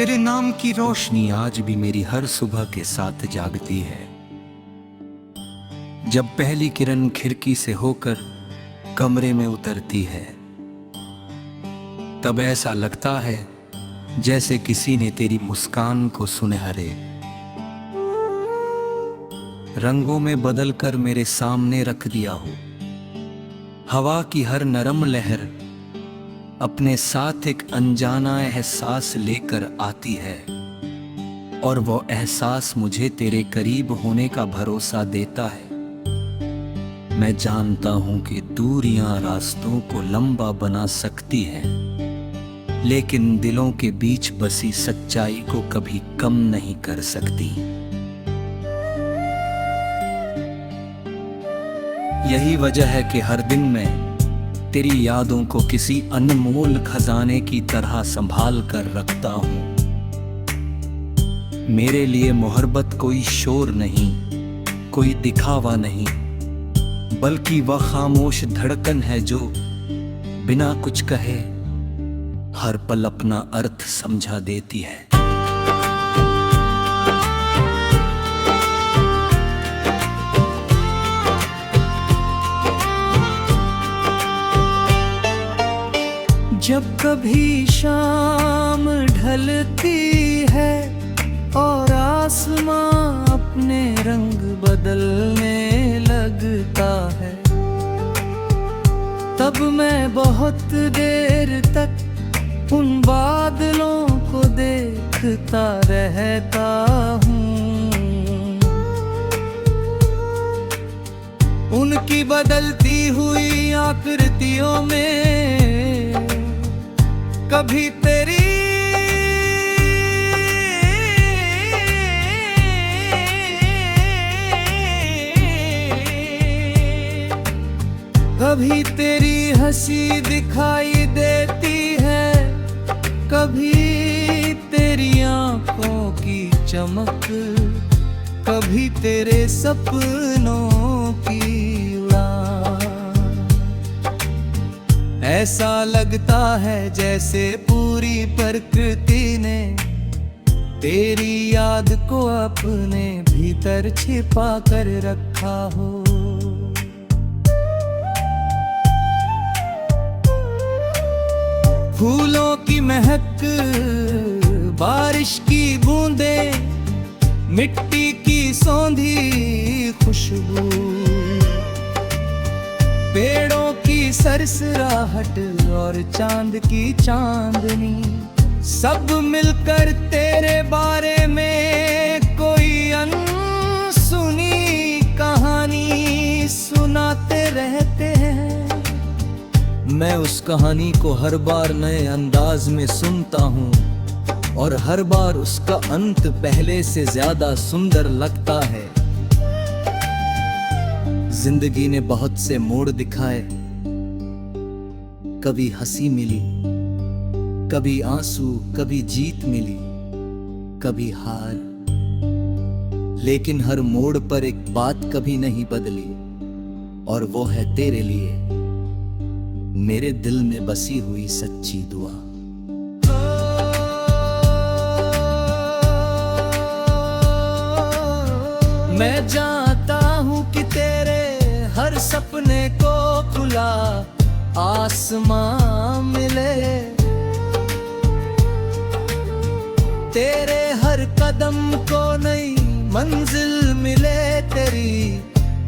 तेरे नाम की रोशनी आज भी मेरी हर सुबह के साथ जागती है। जब पहली किरण खिड़की से होकर कमरे में उतरती है, तब ऐसा लगता है जैसे किसी ने तेरी मुस्कान को सुनहरे रंगों में बदलकर मेरे सामने रख दिया हो। हवा की हर नरम लहर अपने साथ एक अनजाना एहसास लेकर आती है, और वो एहसास मुझे तेरे करीब होने का भरोसा देता है। मैं जानता हूं कि दूरियां रास्तों को लंबा बना सकती हैं, लेकिन दिलों के बीच बसी सच्चाई को कभी कम नहीं कर सकती। यही वजह है कि हर दिन मैं तेरी यादों को किसी अनमोल खजाने की तरह संभाल कर रखता हूं। मेरे लिए मोहब्बत कोई शोर नहीं, कोई दिखावा नहीं, बल्कि वह खामोश धड़कन है जो बिना कुछ कहे हर पल अपना अर्थ समझा देती है। जब कभी शाम ढलती है और आसमां अपने रंग बदलने लगता है, तब मैं बहुत देर तक उन बादलों को देखता रहता हूँ। उनकी बदलती हुई आकृतियों में कभी तेरी कभी तेरी हंसी दिखाई देती है, कभी तेरी आंखों की चमक, कभी तेरे सपनों की उड़ान। ऐसा लगता है जैसे पूरी प्रकृति ने तेरी याद को अपने भीतर छिपा कर रखा हो। फूलों की महक, बारिश की बूंदें, मिट्टी की सौंधी खुशबू, पेड़ों की सरसराहट और चांद की चांदनी, सब मिलकर तेरे बारे में कोई अनसुनी कहानी सुनाते रहते हैं। मैं उस कहानी को हर बार नए अंदाज में सुनता हूँ, और हर बार उसका अंत पहले से ज्यादा सुंदर लगता है। जिंदगी ने बहुत से मोड़ दिखाए, कभी हंसी मिली, कभी आंसू, कभी जीत मिली, कभी हार, लेकिन हर मोड़ पर एक बात कभी नहीं बदली, और वो है तेरे लिए मेरे दिल में बसी हुई सच्ची दुआ। मैं जानता हूँ कि तेरे हर सपने को खुला आसमां मिले, तेरे हर कदम को नई मंजिल मिले, तेरी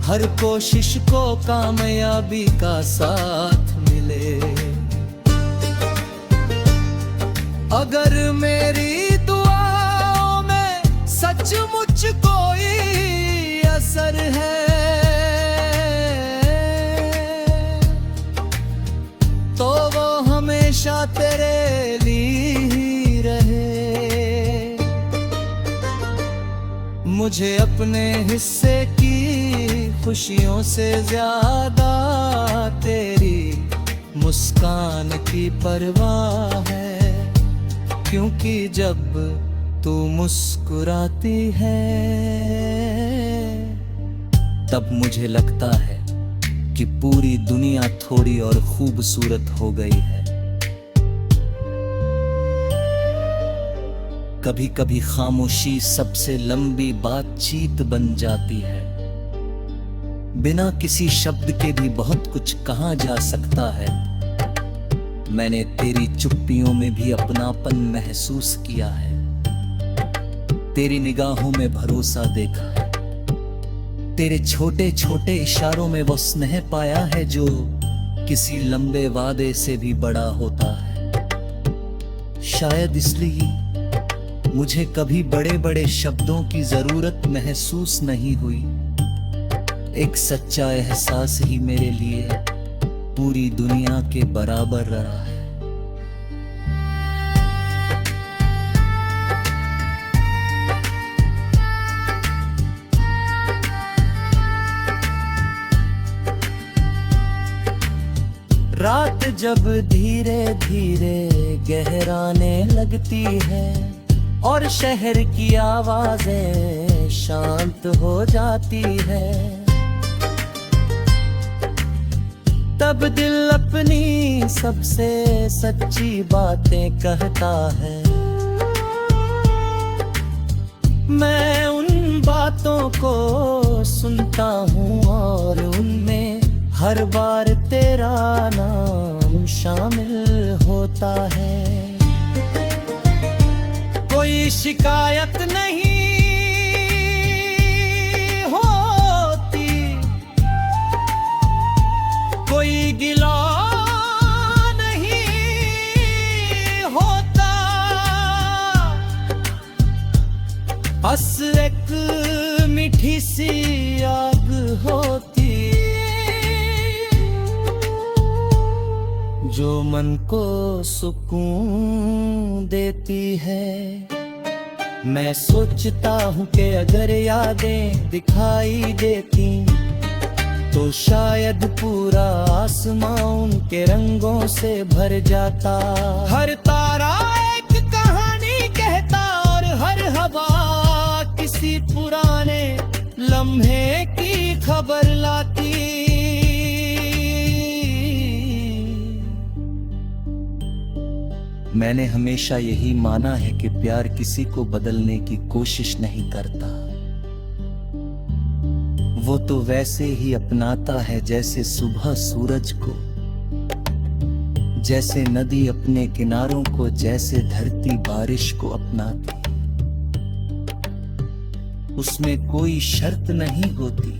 हर कोशिश को कामयाबी का साथ मिले। अगर मेरी दुआओं में सचमुच कोई असर है, तो वो हमेशा तेरे लिए ही रहे। मुझे अपने हिस्से की खुशियों से ज्यादा तेरी मुस्कान की परवाह है, क्योंकि जब तू मुस्कुराती है तब मुझे लगता है कि पूरी दुनिया थोड़ी और खूबसूरत हो गई है। कभी कभी खामोशी सबसे लंबी बातचीत बन जाती है। बिना किसी शब्द के भी बहुत कुछ कहा जा सकता है। मैंने तेरी चुप्पियों में भी अपनापन महसूस किया है, तेरी निगाहों में भरोसा देखा है, तेरे छोटे छोटे इशारों में वो स्नेह पाया है जो किसी लंबे वादे से भी बड़ा होता है। शायद इसलिए मुझे कभी बड़े बड़े शब्दों की जरूरत महसूस नहीं हुई। एक सच्चा एहसास ही मेरे लिए पूरी दुनिया के बराबर रहा है। रात जब धीरे धीरे गहराने लगती है और शहर की आवाजें शांत हो जाती है, तब दिल अपनी सबसे सच्ची बातें कहता है। मैं उन बातों को सुनता हूँ और उनमें हर बार तेरा नाम शामिल होता है। कोई शिकायत नहीं होती, कोई गिला नहीं होता, बस एक मीठी सी आग होती जो मन को सुकून देती है। मैं सोचता हूँ कि अगर यादें दिखाई देती तो शायद पूरा आसमां उनके रंगों से भर जाता। हर तारा एक कहानी कहता और हर हवा किसी पुराने लम्हे की खबर लाती। मैंने हमेशा यही माना है कि प्यार किसी को बदलने की कोशिश नहीं करता, वो तो वैसे ही अपनाता है जैसे सुबह सूरज को, जैसे नदी अपने किनारों को, जैसे धरती बारिश को अपनाती। उसमें कोई शर्त नहीं होती,